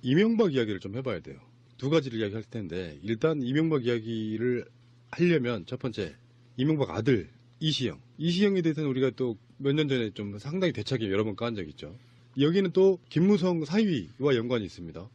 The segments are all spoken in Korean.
이명박 이야기를 좀 해봐야 돼요. 두 가지를 이야기할 텐데 일단 이명박 이야기를 하려면 첫 번째 이명박 아들 이시영. 이시영에 대해서는 우리가 또 몇 년 전에 좀 상당히 대차게 여러 번 까한 적이 있죠. 여기는 또 김무성 사위와 연관이 있습니다.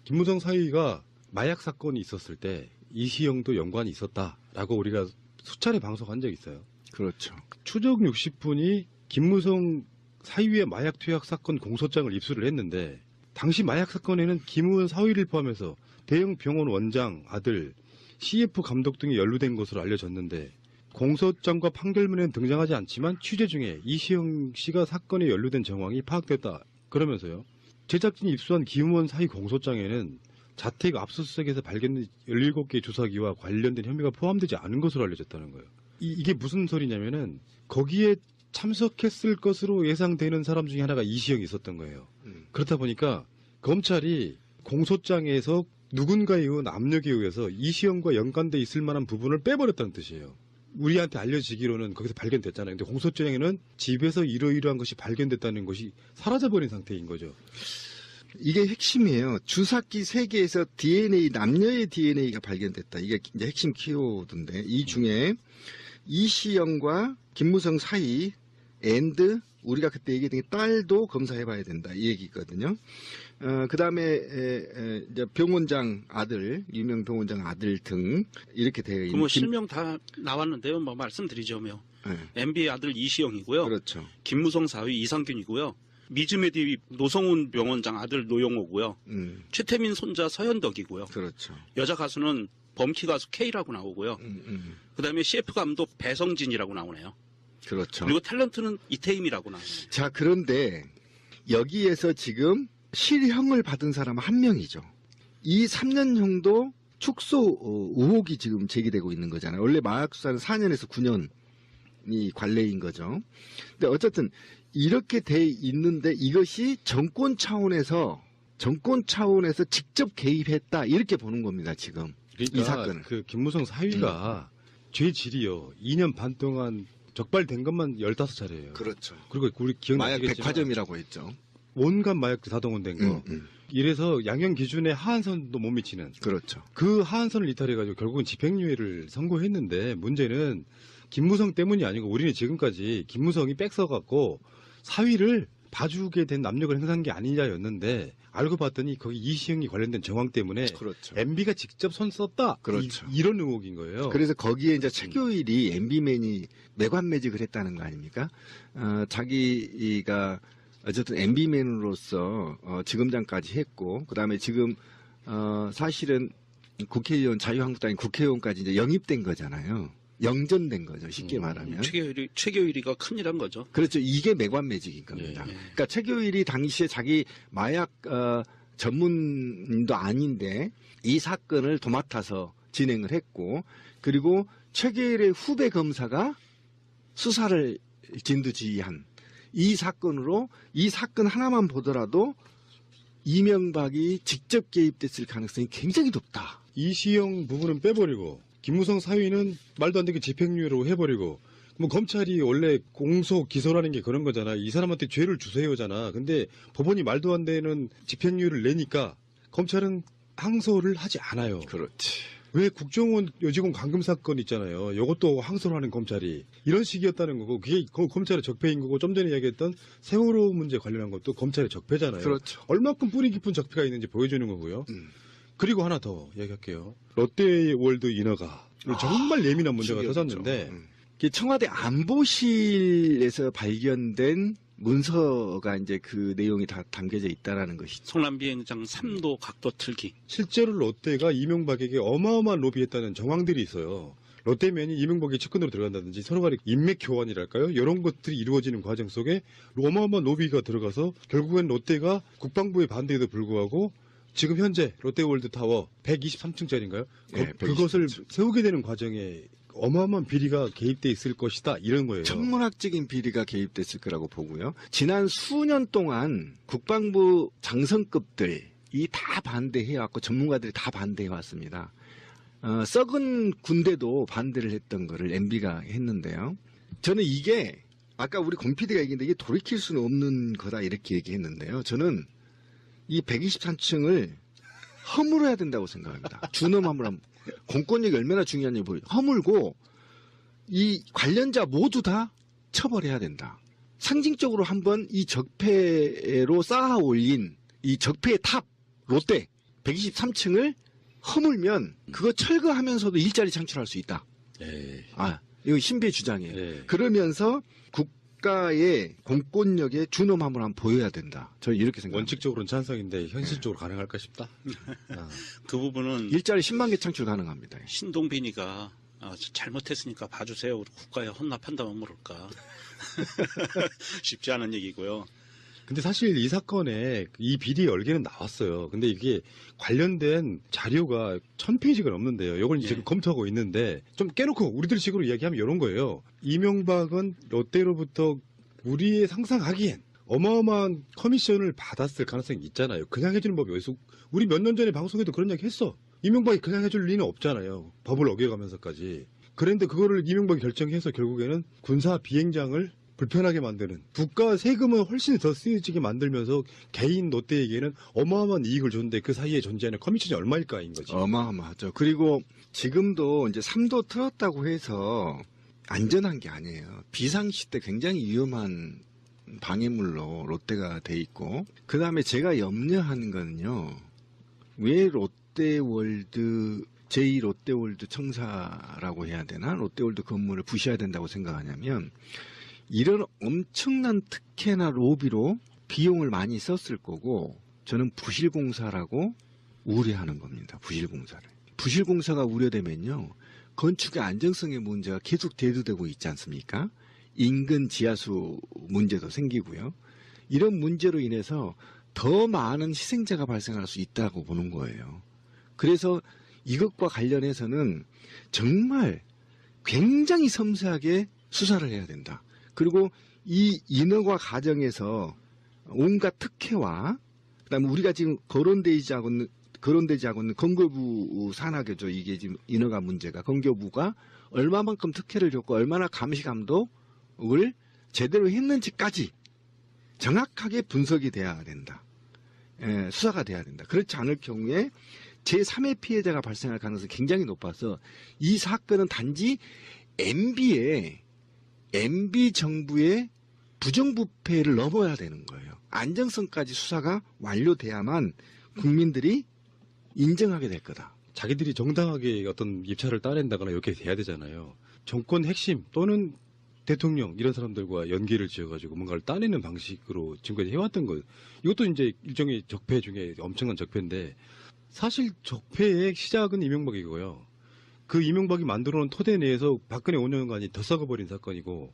김무성 사위가 마약 사건이 있었을 때 이시영도 연관이 있었다라고 우리가 수차례 방송한 적이 있어요. 그렇죠. 추적 60분이 김무성 사위의 마약 투약 사건 공소장을 입수를 했는데 당시 마약 사건에는 김우원 사위를 포함해서 대형 병원 원장 아들, CF 감독 등이 연루된 것으로 알려졌는데 공소장과 판결문에는 등장하지 않지만 취재 중에 이시영 씨가 사건에 연루된 정황이 파악됐다. 그러면서요. 제작진이 입수한 김우원 사위 공소장에는 자택 압수수색에서 발견된 17개의 주사기와 관련된 혐의가 포함되지 않은 것으로 알려졌다는 거예요. 이게 무슨 소리냐면은 거기에 참석했을 것으로 예상되는 사람 중에 하나가 이시영이 있었던 거예요. 그렇다 보니까 검찰이 공소장에서 누군가에 의한 압력에 의해서 이시영과 연관돼 있을 만한 부분을 빼버렸다는 뜻이에요. 우리한테 알려지기로는 거기서 발견됐잖아요. 근데 공소장에는 집에서 이러이러한 것이 발견됐다는 것이 사라져버린 상태인 거죠. 이게 핵심이에요. 주사기 3개에서 DNA, 남녀의 DNA가 발견됐다. 이게 이제 핵심 키워드인데 이 중에 이시영과 김무성 사이 앤드 우리가 그때 얘기했던 게 딸도 검사해봐야 된다 이 얘기거든요. 그 다음에 이제 병원장 아들, 유명 병원장 아들 등 이렇게 되어 있는. 뭐 실명 다 나왔는데요. 뭐 말씀드리자면 네. MB의 아들 이시영이고요. 그렇죠. 김무성 사위 이상균이고요. 미즈메디 노성훈 병원장 아들 노영호고요. 최태민 손자 서현덕이고요. 그렇죠. 여자 가수는 범키 가수 K라고 나오고요. 그다음에 CF 감독 배성진이라고 나오네요. 그렇죠. 그리고 탤런트는 이태임이라고 나오네요. 자, 그런데 여기에서 지금 실형을 받은 사람은 한 명이죠. 이 3년형도 축소 의혹이 지금 제기되고 있는 거잖아요. 원래 마약 수사는 4년에서 9년이 관례인 거죠. 근데 어쨌든 이렇게 돼 있는데 이것이 정권 차원에서 직접 개입했다 이렇게 보는 겁니다. 지금 그러니까 이 사건은. 그 김무성 사위가 죄질이요. 2년 반 동안 적발된 것만 15차례예요. 그렇죠. 그리고 우리 마약 기억나시겠지만 백화점이라고 했죠. 온갖 마약도 다 동원된 거. 이래서 양형 기준에 하한선도 못 미치는. 그렇죠. 그 하한선을 이탈해가지고 결국은 집행유예를 선고했는데 문제는 김무성 때문이 아니고 우리는 지금까지 김무성이 빽서갖고 사위를 봐주게 된 압력을 행사한 게 아니냐였는데 알고 봤더니 거기 이시영이 관련된 정황 때문에 그렇죠. MB가 직접 손 썼다. 그렇죠. 이런 의혹인 거예요. 그래서 거기에 이제 최교일이 MB맨이 매관매직을 했다는 거 아닙니까? 자기가 어쨌든 MB맨으로서 지검장까지 했고, 그 다음에 지금 사실은 국회의원, 자유한국당이 국회의원까지 이제 영입된 거잖아요. 영전된 거죠. 쉽게 말하면. 최교일이가 큰일한 거죠. 그렇죠. 이게 매관매직인 겁니다. 예, 예. 그러니까 최교일이 당시에 자기 마약 전문도 아닌데 이 사건을 도맡아서 진행을 했고, 그리고 최교일의 후배 검사가 수사를 진두지휘한 이 사건으로 이 사건 하나만 보더라도 이명박이 직접 개입됐을 가능성이 굉장히 높다. 이시영 부분은 빼버리고 김무성 사위는 말도 안 되게 집행유예로 해버리고 뭐 검찰이 원래 공소 기소라는 게 그런 거잖아. 이 사람한테 죄를 주세요잖아. 근데 법원이 말도 안 되는 집행유예를 내니까 검찰은 항소를 하지 않아요. 그렇지. 왜 국정원 여직원 감금 사건 있잖아요. 이것도 항소를 하는 검찰이 이런 식이었다는 거고 그게 검찰의 적폐인 거고 좀 전에 이야기했던 세월호 문제 관련한 것도 검찰의 적폐잖아요. 그렇죠. 얼마큼 뿌리 깊은 적폐가 있는지 보여주는 거고요. 그리고 하나 더 이야기할게요. 롯데월드 인허가 정말 예민한 문제가 터졌는데 청와대 안보실에서 발견된 문서가 이제 그 내용이 다 담겨져 있다라는 것이죠. 성남 비행장 3도 각도 틀기. 실제로 롯데가 이명박에게 어마어마한 로비했다는 정황들이 있어요. 롯데면이 이명박의 측근으로 들어간다든지 서로 간의 인맥 교환이랄까요? 이런 것들이 이루어지는 과정 속에 어마어마한 로비가 들어가서 결국엔 롯데가 국방부의 반대에도 불구하고 지금 현재 롯데월드타워 123층짜리인가요? 네, 그것을 세우게 되는 과정에 어마어마한 비리가 개입돼 있을 것이다 이런 거예요. 천문학적인 비리가 개입됐을 거라고 보고요. 지난 수년 동안 국방부 장성급들이 다 반대해왔고 전문가들이 다 반대해왔습니다. 썩은 군대도 반대를 했던 거를 MB가 했는데요. 저는 이게 아까 우리 권 PD가 얘기했는데 이게 돌이킬 수는 없는 거다 이렇게 얘기했는데요. 저는 이 123층을 허물어야 된다고 생각합니다. 준엄함을 공권력이 얼마나 중요한지 보여. 허물고 이 관련자 모두 다 처벌해야 된다. 상징적으로 한번 이 적폐로 쌓아 올린 이 적폐의 탑 롯데 123층을 허물면 그거 철거하면서도 일자리 창출할 수 있다. 예. 아, 이거 신비의 주장이에요. 예. 그러면서 국가의 공권력의 준엄함을 한번 보여야 된다. 저는 이렇게 생각합니다. 원칙적으로는 찬성인데 현실적으로 가능할까 싶다. 아. 그 부분은 일자리 10만 개 창출 가능합니다. 신동빈이가 잘못했으니까 봐주세요. 우리 국가에 헌납한다면 모를까. 쉽지 않은 얘기고요. 근데 사실 이 사건에 이 비리의 얼개는 나왔어요. 근데 이게 관련된 자료가 1000페이지가 넘는데요. 이걸 예. 지금 검토하고 있는데 좀 깨놓고 우리들 식으로 이야기하면 이런 거예요. 이명박은 롯데로부터 우리의 상상하기엔 어마어마한 커미션을 받았을 가능성이 있잖아요. 그냥 해주는 법이 어디서 우리 몇 년 전에 방송에도 그런 이야기 했어. 이명박이 그냥 해줄 리는 없잖아요. 법을 어겨가면서까지. 그런데 그거를 이명박이 결정해서 결국에는 군사 비행장을 불편하게 만드는 국가 세금은 훨씬 더 쓰여지게 만들면서 개인 롯데에게는 어마어마한 이익을 줬는데 그 사이에 존재하는 커미션이 얼마일까인 거지. 어마어마하죠. 그리고 지금도 이제 3도 틀었다고 해서 안전한 게 아니에요. 비상시 때 굉장히 위험한 방해물로 롯데가 돼 있고, 그 다음에 제가 염려하는 거는요, 왜 롯데월드 제2롯데월드 청사라고 해야 되나? 롯데월드 건물을 부셔야 된다고 생각하냐면, 이런 엄청난 특혜나 로비로 비용을 많이 썼을 거고, 저는 부실공사라고 우려하는 겁니다. 부실공사를. 부실공사가 우려되면요, 건축의 안정성의 문제가 계속 대두되고 있지 않습니까? 인근 지하수 문제도 생기고요. 이런 문제로 인해서 더 많은 희생자가 발생할 수 있다고 보는 거예요. 그래서 이것과 관련해서는 정말 굉장히 섬세하게 수사를 해야 된다. 그리고 이 인허가 과정에서 온갖 특혜와 그다음에 우리가 지금 거론되지 않고 있는 건교부 산하교죠. 이게 지금 인허가 문제가 건교부가 얼마만큼 특혜를 줬고 얼마나 감시 감독을 제대로 했는지까지 정확하게 분석이 돼야 된다. 예, 수사가 돼야 된다. 그렇지 않을 경우에 제3의 피해자가 발생할 가능성이 굉장히 높아서 이 사건은 단지 MB 정부의 부정부패를 넘어야 되는 거예요. 안정성까지 수사가 완료돼야만 국민들이 인정하게 될 거다. 자기들이 정당하게 어떤 입찰을 따낸다거나 이렇게 돼야 되잖아요. 정권 핵심 또는 대통령 이런 사람들과 연계를 지어가지고 뭔가를 따내는 방식으로 지금까지 해왔던 거. 이것도 이제 일종의 적폐 중에 엄청난 적폐인데 사실 적폐의 시작은 이명박이고요. 그 이명박이 만들어놓은 토대 내에서 박근혜 5년간이 더 썩어버린 사건이고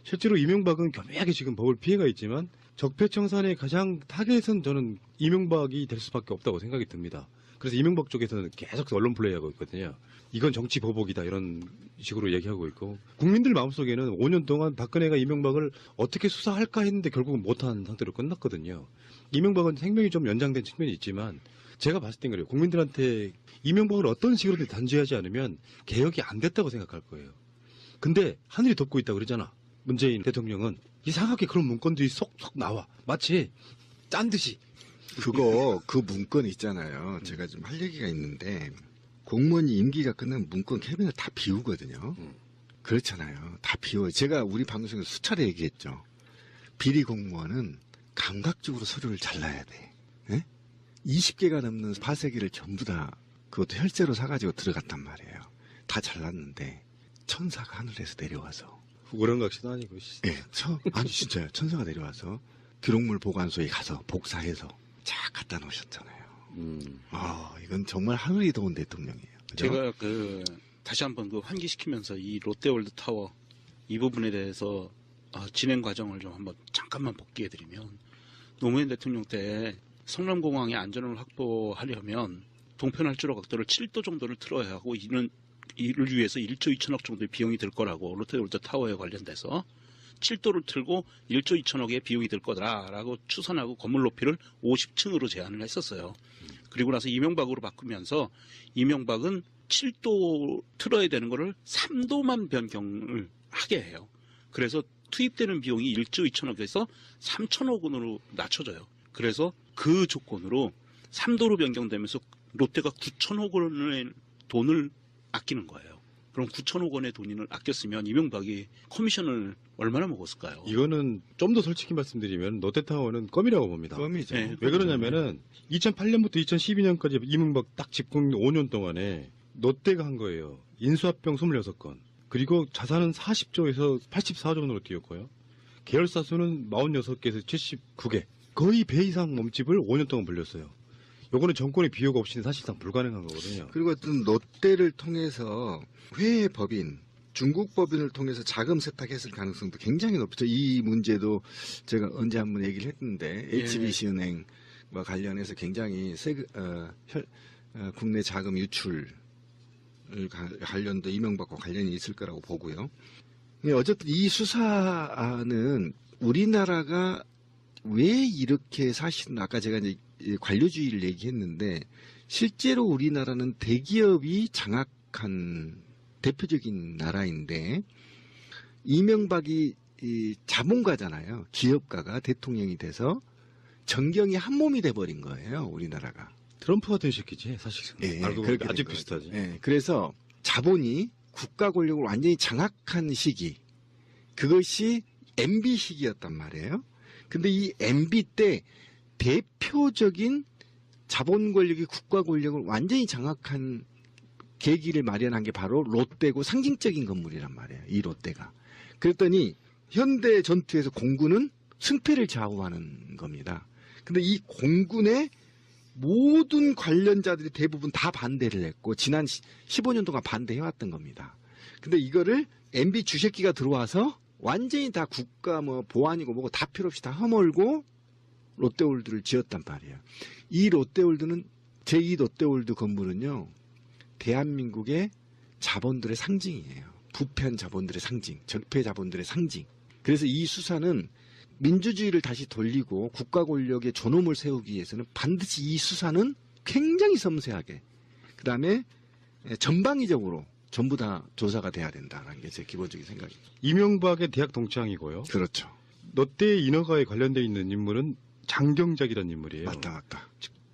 실제로 이명박은 교묘하게 지금 법을 피해가 있지만 적폐청산의 가장 타겟은 저는 이명박이 될 수밖에 없다고 생각이 듭니다. 그래서 이명박 쪽에서는 계속 언론 플레이하고 있거든요. 이건 정치 보복이다 이런 식으로 얘기하고 있고 국민들 마음속에는 5년 동안 박근혜가 이명박을 어떻게 수사할까 했는데 결국은 못한 상태로 끝났거든요. 이명박은 생명이 좀 연장된 측면이 있지만 제가 봤을 땐 그래요. 국민들한테 이명박을 어떤 식으로든 단죄하지 않으면 개혁이 안 됐다고 생각할 거예요. 근데 하늘이 덮고 있다고 그러잖아. 문재인 대통령은 이상하게 그런 문건들이 속속 나와. 마치 짠 듯이. 그 문건 있잖아요. 제가 좀 할 얘기가 있는데 공무원이 임기가 끝나면 문건 캐비넷 다 비우거든요. 그렇잖아요. 다 비워요. 제가 우리 방송에서 수차례 얘기했죠. 비리 공무원은 감각적으로 서류를 잘라야 돼. 네? 20개가 넘는 파쇄기를 전부 다 그것도 혈세로 사가지고 들어갔단 말이에요. 다 잘랐는데 천사가 하늘에서 내려와서 우렁각시도 아니고. 예, 아니 진짜요. 천사가 내려와서 기록물 보관소에 가서 복사해서 쫙 갖다 놓으셨잖아요. 이건 정말 하늘이 도운 대통령이에요. 그죠? 제가 다시 한번 환기시키면서 이 롯데월드 타워 이 부분에 대해서 진행 과정을 좀 한번 잠깐만 복기해드리면 노무현 대통령 때 성남공항의 안전을 확보하려면 동편활주로 각도를 7도 정도를 틀어야 하고 이를 위해서 1조 2천억 정도의 비용이 들 거라고 롯데월드 타워에 관련돼서 7도를 틀고 1조 2천억의 비용이 들 거다라고 추산하고 건물 높이를 50층으로 제한을 했었어요. 그리고 나서 이명박으로 바꾸면서 이명박은 7도 틀어야 되는 거를 3도만 변경을 하게 해요. 그래서 투입되는 비용이 1조 2천억에서 3천억 원으로 낮춰져요. 그래서 그 조건으로 3도로 변경되면서 롯데가 9천억 원의 돈을 아끼는 거예요. 그럼 9천억 원의 돈을 아꼈으면 이명박이 커미션을 얼마나 먹었을까요? 이거는 좀 더 솔직히 말씀드리면 롯데타워는 껌이라고 봅니다. 껌이죠. 네. 왜 그러냐면은 2008년부터 2012년까지 이명박 딱 집권 5년 동안에 롯데가 한 거예요. 인수합병 26건. 그리고 자산은 40조에서 84조 정도로 뛰었고요. 계열사 수는 46개에서 79개. 거의 배 이상 몸집을 5년 동안 벌렸어요. 요거는 정권의 비호가 없이는 사실상 불가능한 거거든요. 그리고 어떤 롯데를 통해서 회계 법인, 중국 법인을 통해서 자금 세탁했을 가능성도 굉장히 높죠. 이 문제도 제가 언제 한번 얘기를 했는데 예. HBC은행과 관련해서 굉장히 국내 자금 유출 관련도 이명박과 관련이 있을 거라고 보고요. 어쨌든 이 수사는 우리나라가 왜 이렇게 사실은 아까 제가 이제 관료주의를 얘기했는데 실제로 우리나라는 대기업이 장악한 대표적인 나라인데 이명박이 이 자본가잖아요. 기업가가 대통령이 돼서 정경이 한 몸이 돼버린 거예요. 우리나라가. 트럼프 같은 새끼지 사실상. 예, 알고 그렇게 보니까 아주 된 거죠. 비슷하지. 예, 그래서 자본이 국가 권력을 완전히 장악한 시기, 그것이 MB 시기였단 말이에요. 근데 이 MB 때 대표적인 자본 권력이 국가 권력을 완전히 장악한 계기를 마련한 게 바로 롯데고 상징적인 건물이란 말이에요. 이 롯데가. 그랬더니 현대 전투에서 공군은 승패를 좌우하는 겁니다. 근데 이 공군의 모든 관련자들이 대부분 다 반대를 했고 지난 15년 동안 반대해왔던 겁니다. 근데 이거를 MB 주새끼가 들어와서 완전히 다 국가 뭐 보안이고 뭐고 다 필요 없이 다 허물고 롯데월드를 지었단 말이에요. 이 롯데월드는 제2 롯데월드 건물은요. 대한민국의 자본들의 상징이에요. 부패한 자본들의 상징, 적폐 자본들의 상징. 그래서 이 수사는 민주주의를 다시 돌리고 국가 권력의 존엄을 세우기 위해서는 반드시 이 수사는 굉장히 섬세하게 그 다음에 전방위적으로 전부 다 조사가 돼야 된다는 게 제 기본적인 생각입니다. 이명박의 대학 동창이고요. 그렇죠. 롯데 인허가에 관련돼 있는 인물은 장경작이라는 인물이에요. 맞다.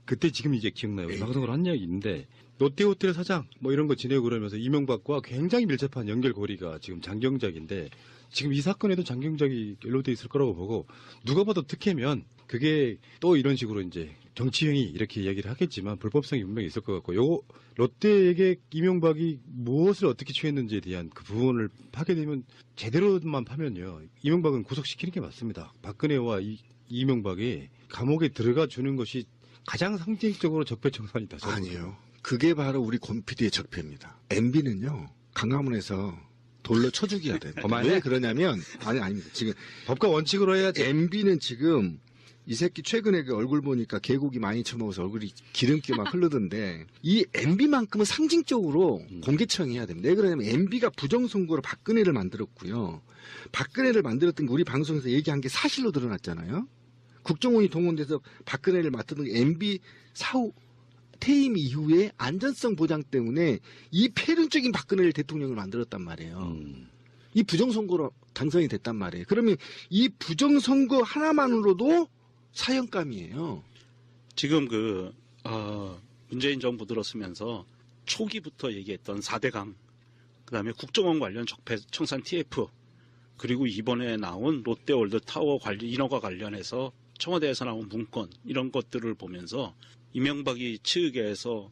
그때 지금 이제 기억나요. 예. 방송을 한 이야기 있는데 롯데호텔 사장 뭐 이런 거 지내고 그러면서 이명박과 굉장히 밀접한 연결고리가 지금 장경작인데 지금 이 사건에도 장경작이 연루돼 있을 거라고 보고 누가 봐도 특혜면 그게 또 이런 식으로 이제 정치형이 이렇게 이야기를 하겠지만 불법성이 분명히 있을 것 같고 요 롯데에게 이명박이 무엇을 어떻게 취했는지에 대한 그 부분을 파게 되면 제대로만 파면요 이명박은 구속시키는 게 맞습니다. 박근혜와 이명박이 감옥에 들어가 주는 것이 가장 상징적으로 적폐청산이다. 저는. 아니에요. 그게 바로 우리 곰피디의 적폐입니다. MB는요 강화문에서 돌로 쳐 죽여야 돼. 왜 그러냐면 아닙니다. 지금 법과 원칙으로 해야지. MB는 지금 이 새끼 최근에 그 얼굴 보니까 개고기 많이 처먹어서 얼굴이 기름기 막 흐르던데 이 MB만큼은 상징적으로 공개처형해야 됩니다. 왜 그러냐면 MB가 부정선거로 박근혜를 만들었고요. 박근혜를 만들었던 게 우리 방송에서 얘기한 게 사실로 드러났잖아요. 국정원이 동원돼서 박근혜를 맡았던 게 MB 사후 퇴임 이후에 안전성 보장 때문에 이 폐륜적인 박근혜를 대통령을 만들었단 말이에요. 이 부정선거로 당선이 됐단 말이에요. 그러면 이 부정선거 하나만으로도 사형감이에요. 지금 문재인 정부 들었으면서 초기부터 얘기했던 4대강, 그다음에 국정원 관련 적폐 청산 TF, 그리고 이번에 나온 롯데월드 타워 관련 인허가 관련해서 청와대에서 나온 문건 이런 것들을 보면서 이명박이 측에서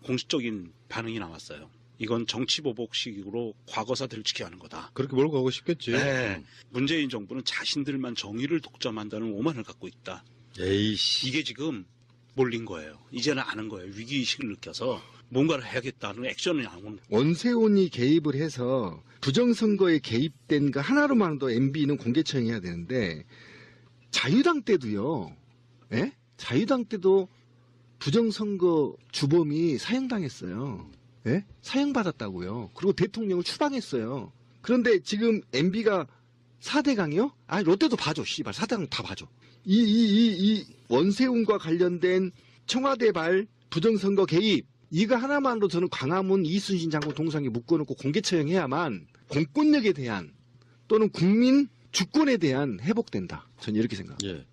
공식적인 반응이 나왔어요. 이건 정치보복식으로 과거사 들추기 하는 거다. 그렇게 몰고 가고 싶겠지. 네. 문재인 정부는 자신들만 정의를 독점한다는 오만을 갖고 있다. 에이씨. 이게 지금 몰린 거예요. 이제는 아는 거예요. 위기의식을 느껴서 뭔가를 해야겠다는 액션이 나오는 거예요. 원세훈이 개입을 해서 부정선거에 개입된 거 하나로만도 MB는 공개처형해야 되는데 자유당 때도요. 예? 자유당 때도 부정선거 주범이 사형당했어요. 예? 사형받았다고요. 그리고 대통령을 추방했어요. 그런데 지금 MB가 4대강이요? 아니, 롯데도 봐줘. 씨발. 4대강 다 봐줘. 이 원세훈과 관련된 청와대발 부정선거 개입, 이거 하나만으로 저는 광화문 이순신 장군 동상에 묶어놓고 공개처형해야만 공권력에 대한 또는 국민 주권에 대한 회복된다. 저는 이렇게 생각합니다. 예.